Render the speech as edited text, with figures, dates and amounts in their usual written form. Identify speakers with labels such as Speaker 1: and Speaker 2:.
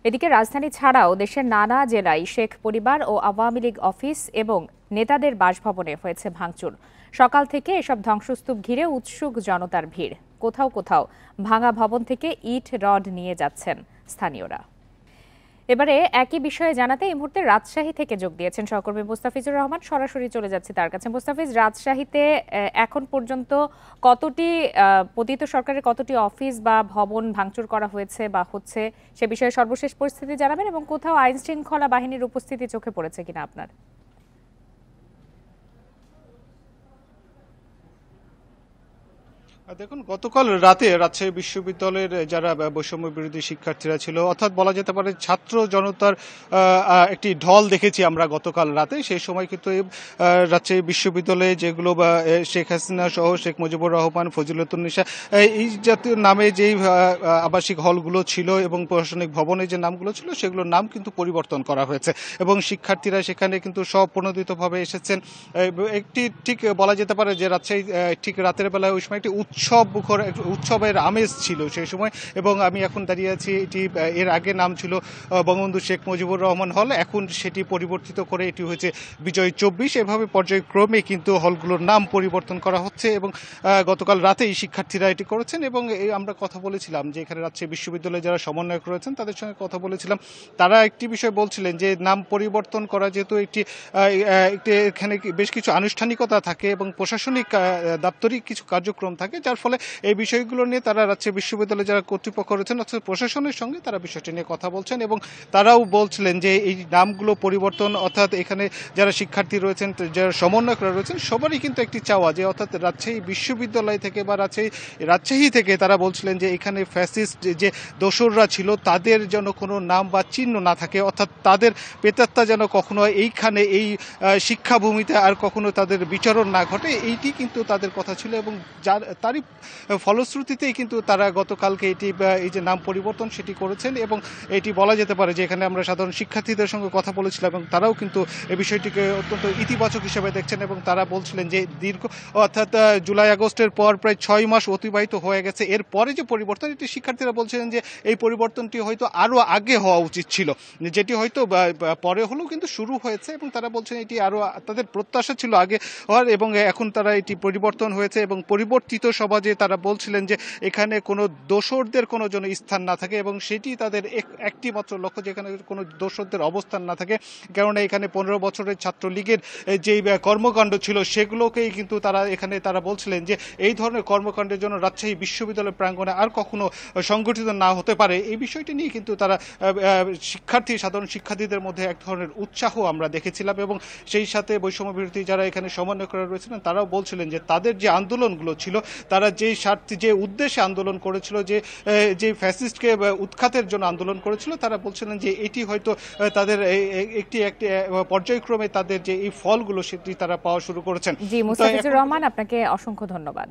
Speaker 1: এদিকে রাজধানী ছাড়াও দেশের নানা জেলায় শেখ পরিবার ও আওয়ামী লীগ অফিস এবং নেতাদের বাসভবনে হয়েছে ভাঙচুর। সকাল থেকে এসব ধ্বংসস্তূপ ঘিরে উৎসুক জনতার ভিড়। কোথাও কোথাও ভাঙা ভবন থেকে ইট রড নিয়ে যাচ্ছেন স্থানীয়রা। এবারে একই বিষয়ে জানাতে এই মুহূর্তে রাজশাহী থেকে যোগ দিয়েছেন সহকর্মী মুস্তাফিজুর রহমান। সরাসরি চলে যাচ্ছে তার কাছে। মুস্তাফিজ, রাজশাহীতে এখন পর্যন্ত কতটি পতিত সরকারের কতটি অফিস বা ভবন ভাঙচুর করা হয়েছে বা হচ্ছে, সে বিষয়ে সর্বশেষ পরিস্থিতি জানাবেন এবং কোথাও আইন শৃঙ্খলা বাহিনীর উপস্থিতি চোখে পড়েছে কিনা আপনার?
Speaker 2: দেখুন, গতকাল রাতে রাজশাহী বিশ্ববিদ্যালয়ের যারা বৈষম্য বিরোধী শিক্ষার্থীরা ছিল, অর্থাৎ বলা যেতে পারে ছাত্র জনতার একটি ঢল দেখেছি আমরা গতকাল রাতে। সেই সময় কিন্তু রাজশাহী বিশ্ববিদ্যালয়ে যেগুলো শেখ হাসিনা সহ শেখ মুজিবুর রহমান, ফজিলতুন্নেসা এই জাতীয় নামে যেই আবাসিক হলগুলো ছিল এবং প্রশাসনিক ভবনের যে নামগুলো ছিল সেগুলোর নাম কিন্তু পরিবর্তন করা হয়েছে এবং শিক্ষার্থীরা সেখানে কিন্তু স্বপ্রণোদিতভাবে এসেছেন। একটি ঠিক বলা যেতে পারে যে রাজশাহী ঠিক রাতের বেলায় ওই সময় একটি উৎসবের আমেজ ছিল সেই সময়। এবং আমি এখন দাঁড়িয়ে আছি, এটি এর আগে নাম ছিল বঙ্গবন্ধু শেখ মুজিবুর রহমান হল, এখন সেটি পরিবর্তিত করে এটি হয়েছে বিজয় 24। এভাবে পর্যায়ক্রমে কিন্তু হলগুলোর নাম পরিবর্তন করা হচ্ছে এবং গতকাল রাতেই শিক্ষার্থীরা এটি করেছেন। এবং আমরা কথা বলেছিলাম যে এখানে রাজশাহী বিশ্ববিদ্যালয়ে যারা সমন্বয়ক রয়েছেন তাদের সঙ্গে কথা বলেছিলাম। তারা একটি বিষয় বলছিলেন যে নাম পরিবর্তন করা যেহেতু একটি এখানে বেশ কিছু আনুষ্ঠানিকতা থাকে এবং প্রশাসনিক দাপ্তরিক কিছু কার্যক্রম থাকে, যার ফলে এই বিষয়গুলো নিয়ে তারা রাজশাহী বিশ্ববিদ্যালয়ে যারা কর্তৃপক্ষ রয়েছেন অর্থাৎ প্রশাসনের সঙ্গে তারা বিষয়টি নিয়ে কথা বলছেন এবং তারাও বলছিলেন যে এই নামগুলো পরিবর্তন, অর্থাৎ এখানে যারা শিক্ষার্থী রয়েছেন, যারা সমন্বয়করা রয়েছেন, সবারই কিন্তু একটি চাওয়া যে অর্থাৎ রাজশাহী বিশ্ববিদ্যালয় থেকে বা রাজশাহী থেকে তারা বলছিলেন যে এখানে ফ্যাসিস্ট যে দোসররা ছিল তাদের যেন কোনো নাম বা চিহ্ন না থাকে, অর্থাৎ তাদের প্রেতাত্মা যেন কখনো এইখানে এই শিক্ষাভূমিতে আর কখনো তাদের বিচরণ না ঘটে, এইটি কিন্তু তাদের কথা ছিল। এবং তারই ফলশ্রুতিতেই কিন্তু তারা গতকালকে এই যে নাম পরিবর্তন সেটি করেছেন এবং এটি বলা যেতে পারে যে এখানে আমরা সাধারণ শিক্ষার্থীদের সঙ্গে কথা বলেছিলাম এবং তারাও কিন্তু এই বিষয়টিকে অত্যন্ত ইতিবাচক হিসেবে দেখছেন এবং তারা বলছিলেন যে অর্থাৎ জুলাই আগস্টের পর প্রায় 6 মাস অতিবাহিত হয়ে গেছে, এরপরে যে পরিবর্তন, এটি শিক্ষার্থীরা বলছিলেন যে এই পরিবর্তনটি হয়তো আরও আগে হওয়া উচিত ছিল, যেটি হয়তো পরে হলেও কিন্তু শুরু হয়েছে এবং তারা বলছেন এটি আরও তাদের প্রত্যাশা ছিল আগে হওয়ার এবং এখন তারা এটি পরিবর্তন হয়েছে এবং পরিবর্তিত সমাজে তারা বলছিলেন যে এখানে কোনো দোসরদের কোনো যেন স্থান না থাকে এবং সেটি তাদের একটি মাত্র লক্ষ্য, যেখানে কোনো দোসরদের অবস্থান না থাকে। কেননা এখানে 15 বছরের ছাত্রলীগের যেই কর্মকাণ্ড ছিল সেগুলোকেই কিন্তু তারা বলছিলেন যে এই ধরনের কর্মকাণ্ডের জন্য রাজশাহী বিশ্ববিদ্যালয় প্রাঙ্গণে আর কখনো সংগঠিত না হতে পারে। এই বিষয়টি নিয়ে কিন্তু তারা সাধারণ শিক্ষার্থীদের মধ্যে এক ধরনের উৎসাহ আমরা দেখেছিলাম এবং সেই সাথে বৈষম্য বিরোধী যারা এখানে সমন্বয় করা রয়েছিলেন তারাও বলছিলেন যে তাদের যে আন্দোলনগুলো ছিল, তারা যে উদ্দেশ্যে আন্দোলন করেছিল, যে ফ্যাসিস্টকে উৎখাতের জন্য আন্দোলন করেছিল, তারা বলছিলেন যে এটি হয়তো তাদের একটি পর্যায়ক্রমে তাদের যে এই ফলগুলো সেটি তারা পাওয়া শুরু করেছেন।
Speaker 1: জি মুস্তাফিজুর রহমান, আপনাকে অসংখ্য ধন্যবাদ।